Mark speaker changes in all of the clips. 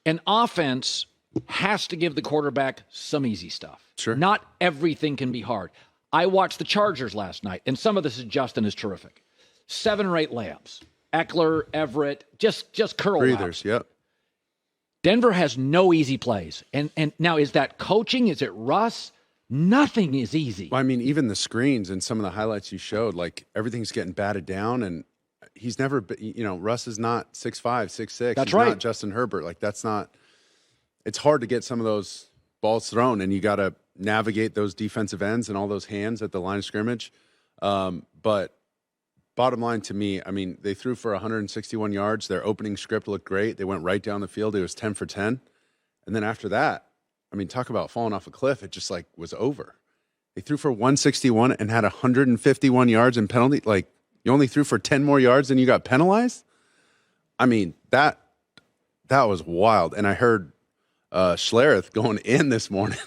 Speaker 1: An offense has to give the quarterback some easy stuff.
Speaker 2: Sure.
Speaker 1: Not everything can be hard. I watched the Chargers last night, and some of this is Justin is terrific. 7 or 8 layups. Eckler, Everett, just curl
Speaker 2: breathers.
Speaker 1: layups.
Speaker 2: Yep.
Speaker 1: Denver has no easy plays. And now, is that coaching? Is it Russ? Nothing is easy.
Speaker 2: Well, I mean, even the screens and some of the highlights you showed, like everything's getting batted down, and he's never been, Russ is not 6'5", 6'6".
Speaker 1: That's
Speaker 2: He's
Speaker 1: right.
Speaker 2: not Justin Herbert. Like that's not. It's hard to get some of those balls thrown, and you got to navigate those defensive ends and all those hands at the line of scrimmage. But bottom line to me, I mean, they threw for 161 yards. Their opening script looked great. They went right down the field. It was 10 for 10. And then after that, I mean, talk about falling off a cliff. It just like was over. They threw for 161 and had 151 yards in penalty. Like you only threw for 10 more yards than you got penalized. I mean, that was wild. And I heard Schlereth going in this morning,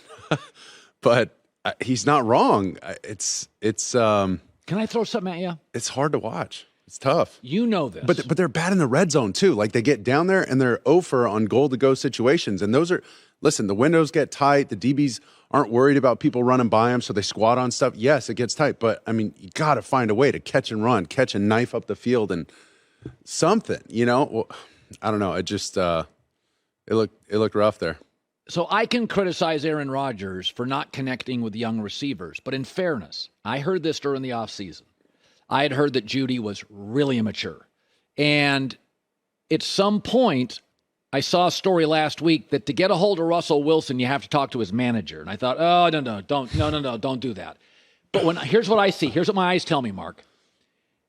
Speaker 2: but he's not wrong. It's
Speaker 1: Can I throw something at you?
Speaker 2: It's hard to watch. It's tough.
Speaker 1: You know this.
Speaker 2: But they're bad in the red zone too. Like they get down there and they're 0 on goal to go situations. And those are, listen, the windows get tight. The DBs aren't worried about people running by them, so they squat on stuff. Yes, it gets tight. But I mean, you got to find a way to catch and run, catch and knife up the field and something, Well, I don't know. It just, it looked rough there.
Speaker 1: So I can criticize Aaron Rodgers for not connecting with young receivers. But in fairness, I heard this during the offseason. I had heard that Judy was really immature. And at some point, I saw a story last week that to get a hold of Russell Wilson, you have to talk to his manager. And I thought, oh, don't do that. But here's what I see. Here's what my eyes tell me, Mark.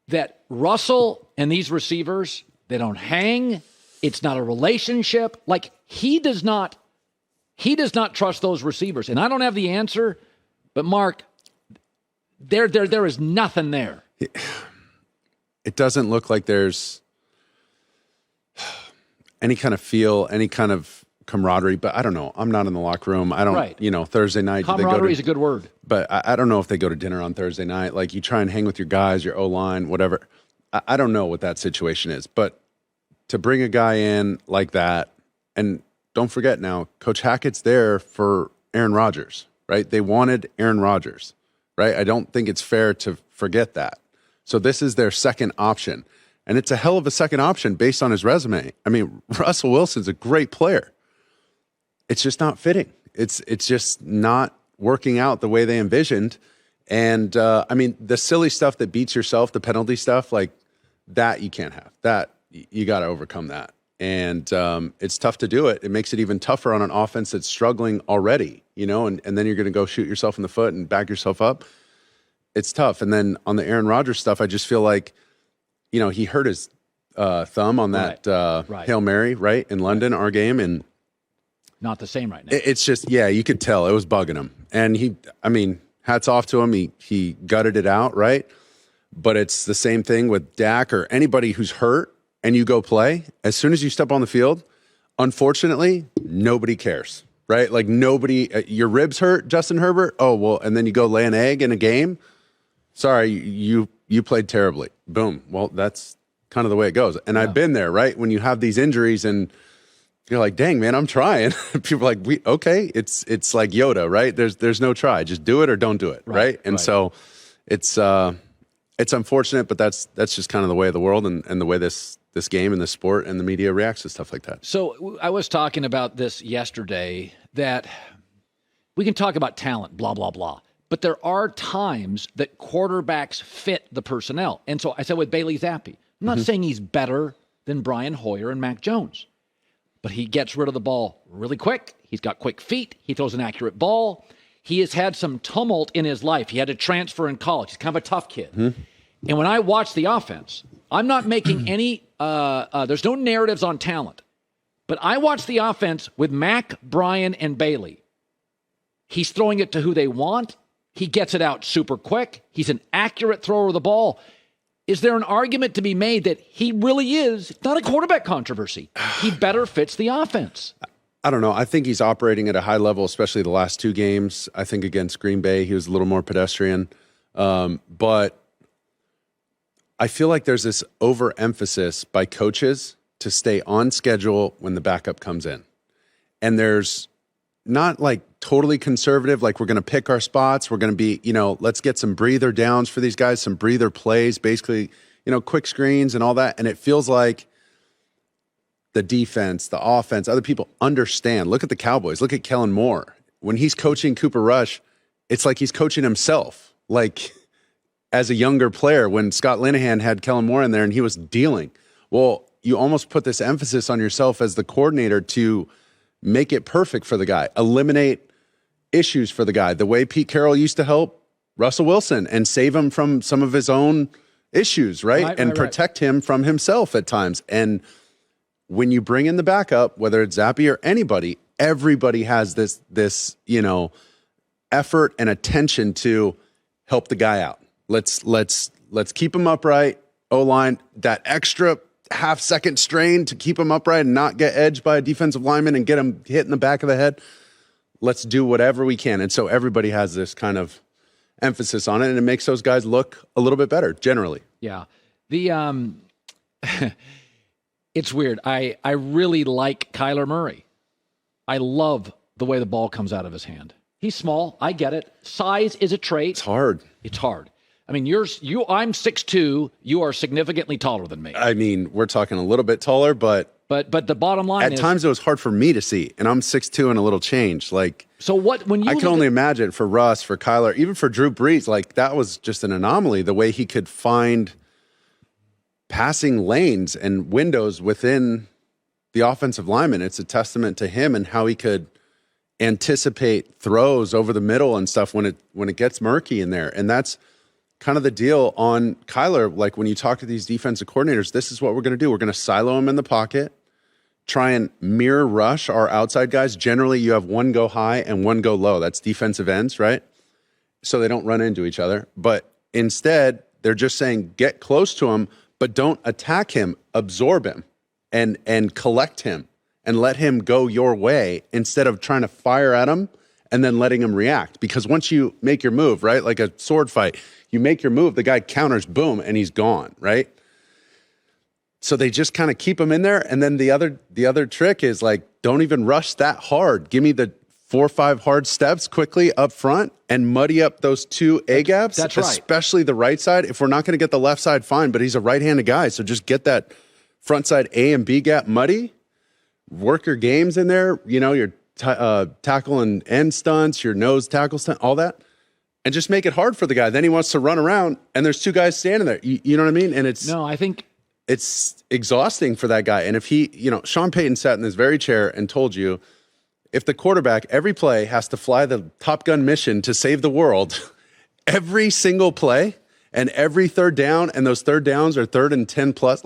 Speaker 1: That Russell and these receivers, they don't hang. It's not a relationship. Like, he does not trust those receivers. And I don't have the answer, but Mark, there is nothing there.
Speaker 2: It doesn't look like there's any kind of feel, any kind of camaraderie, but I don't know. I'm not in the locker room. I don't,
Speaker 1: Right.
Speaker 2: Thursday night.
Speaker 1: Camaraderie is a good word.
Speaker 2: But I don't know if they go to dinner on Thursday night. Like you try and hang with your guys, your O-line, whatever. I don't know what that situation is, but to bring a guy in like that, and don't forget now, Coach Hackett's there for Aaron Rodgers, right? They wanted Aaron Rodgers, right? I don't think it's fair to forget that. So this is their second option. And it's a hell of a second option based on his resume. I mean, Russell Wilson's a great player. It's just not fitting. It's just not working out the way they envisioned. And, I mean, the silly stuff that beats yourself, the penalty stuff, like that you can't have. That, you got to overcome that. And it's tough to do it. It makes it even tougher on an offense that's struggling already, and then you're going to go shoot yourself in the foot and back yourself up. It's tough. And then on the Aaron Rodgers stuff, I just feel like, he hurt his thumb on that Hail Mary, right, in London, our game. And
Speaker 1: not the same right now.
Speaker 2: It's just, you could tell it was bugging him. And hats off to him. He gutted it out, right? But it's the same thing with Dak or anybody who's hurt and you go play. As soon as you step on the field, unfortunately, nobody cares, right? Like nobody, your ribs hurt, Justin Herbert? Oh, well, and then you go lay an egg in a game? Sorry, you played terribly. Boom. Well, that's kind of the way it goes. And I've been there, right? When you have these injuries and you're like, dang, man, I'm trying. People are like, okay, it's like Yoda, right? There's no try. Just do it or don't do it, right? And so it's unfortunate, but that's just kind of the way of the world and the way this game and the sport and the media reacts to stuff like that.
Speaker 1: So I was talking about this yesterday, that we can talk about talent, blah, blah, blah. But there are times that quarterbacks fit the personnel. And so I said with Bailey Zappe, I'm not saying he's better than Brian Hoyer and Mac Jones, but he gets rid of the ball really quick. He's got quick feet. He throws an accurate ball. He has had some tumult in his life. He had to transfer in college. He's kind of a tough kid. And when I watch the offense, I'm not making any, there's no narratives on talent. But I watch the offense with Mac, Brian, and Bailey. He's throwing it to who they want. He gets it out super quick. He's an accurate thrower of the ball. Is there an argument to be made that he really is not a quarterback controversy? He better fits the offense.
Speaker 2: I don't know. I think he's operating at a high level, especially the last two games. I think against Green Bay, he was a little more pedestrian. But I feel like there's this overemphasis by coaches to stay on schedule when the backup comes in. and there's not like totally conservative, like we're going to pick our spots. We're going to be, let's get some breather downs for these guys, some breather plays, basically, quick screens and all that. And it feels like the defense, the offense, other people understand. Look at the Cowboys. Look at Kellen Moore. When he's coaching Cooper Rush, it's like he's coaching himself. Like as a younger player, when Scott Linehan had Kellen Moore in there and he was dealing. Well, you almost put this emphasis on yourself as the coordinator to make it perfect for the guy, eliminate issues for the guy. The way Pete Carroll used to help Russell Wilson and save him from some of his own issues, right? And protect him from himself at times. And when you bring in the backup, whether it's Zappe or anybody, everybody has this effort and attention to help the guy out. Let's keep him upright. O-line, that extra half-second strain to keep him upright and not get edged by a defensive lineman and get him hit in the back of the head. Let's do whatever we can. And so everybody has this kind of emphasis on it, and it makes those guys look a little bit better generally.
Speaker 1: Yeah. It's weird. I really like Kyler Murray. I love the way the ball comes out of his hand. He's small. I get it. Size is a trait.
Speaker 2: It's hard.
Speaker 1: It's hard. I mean, I'm 6'2". You are significantly taller than me.
Speaker 2: I mean, we're talking a little bit taller, but
Speaker 1: the bottom line is,
Speaker 2: at times it was hard for me to see, and I'm 6'2" and a little change. Like,
Speaker 1: so what? When you
Speaker 2: I can only imagine for Russ, for Kyler, even for Drew Brees, like that was just an anomaly. The way he could find passing lanes and windows within the offensive lineman. It's a testament to him and how he could anticipate throws over the middle and stuff when it gets murky in there. And that's kind of the deal on Kyler. Like when you talk to these defensive coordinators, this is what we're going to do. We're going to silo him in the pocket, try and mirror rush our outside guys. Generally, you have one go high and one go low. That's defensive ends, right? So they don't run into each other. But instead, they're just saying, get close to him, but don't attack him, absorb him, and collect him and let him go your way instead of trying to fire at him and then letting him react. Because once you make your move, right, like a sword fight, you make your move, the guy counters, boom, and he's gone, right? So they just kind of keep him in there. And then the other trick is like, don't even rush that hard. Give me the 4 or 5 hard steps quickly up front and muddy up those 2 A-gaps.
Speaker 1: That's right.
Speaker 2: Especially the right side. If we're not going to get the left side, fine, but he's a right-handed guy. So just get that front side A and B gap muddy. Work your games in there, your tackle and end stunts, your nose tackle stunt, all that. And just make it hard for the guy. Then he wants to run around, and there's 2 guys standing there. You know what I mean? And
Speaker 1: I think
Speaker 2: it's exhausting for that guy. And if Sean Payton sat in this very chair and told you, if the quarterback every play has to fly the Top Gun mission to save the world, every single play and every third down, and those third downs are 3rd and 10 plus,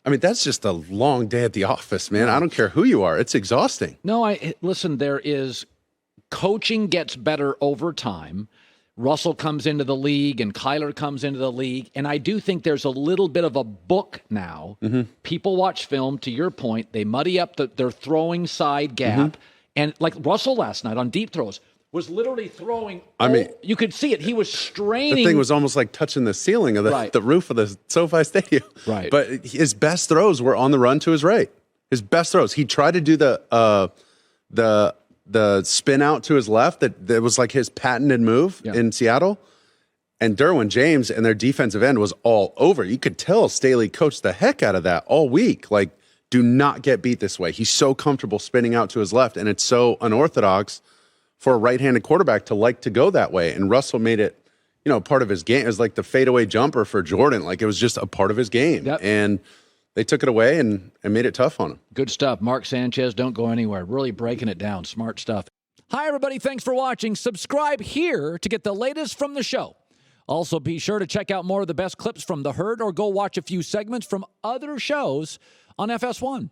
Speaker 2: that's just a long day at the office, man. I don't care who you are. It's exhausting.
Speaker 1: No, listen, coaching gets better over time. Russell comes into the league and Kyler comes into the league. And I do think there's a little bit of a book now. Mm-hmm. People watch film, to your point. They muddy up their throwing side gap. Mm-hmm. And like Russell last night on deep throws was literally throwing. You could see it. He was straining.
Speaker 2: The thing was almost like touching the ceiling of the roof of the SoFi Stadium.
Speaker 1: Right.
Speaker 2: But his best throws were on the run to his right. His best throws. He tried to do the spin out to his left that was like his patented move in Seattle. And Derwin James and their defensive end was all over. You could tell Staley coached the heck out of that all week. Like, do not get beat this way. He's so comfortable spinning out to his left, and it's so unorthodox for a right-handed quarterback to like to go that way. And Russell made it, part of his game. It was like the fadeaway jumper for Jordan. Like, it was just a part of his game.
Speaker 1: Yep.
Speaker 2: And they took it away and made it tough on him.
Speaker 1: Good stuff. Mark Sanchez, don't go anywhere. Really breaking it down. Smart stuff. Hi, everybody. Thanks for watching. Subscribe here to get the latest from the show. Also, be sure to check out more of the best clips from The Herd or go watch a few segments from other shows on FS1.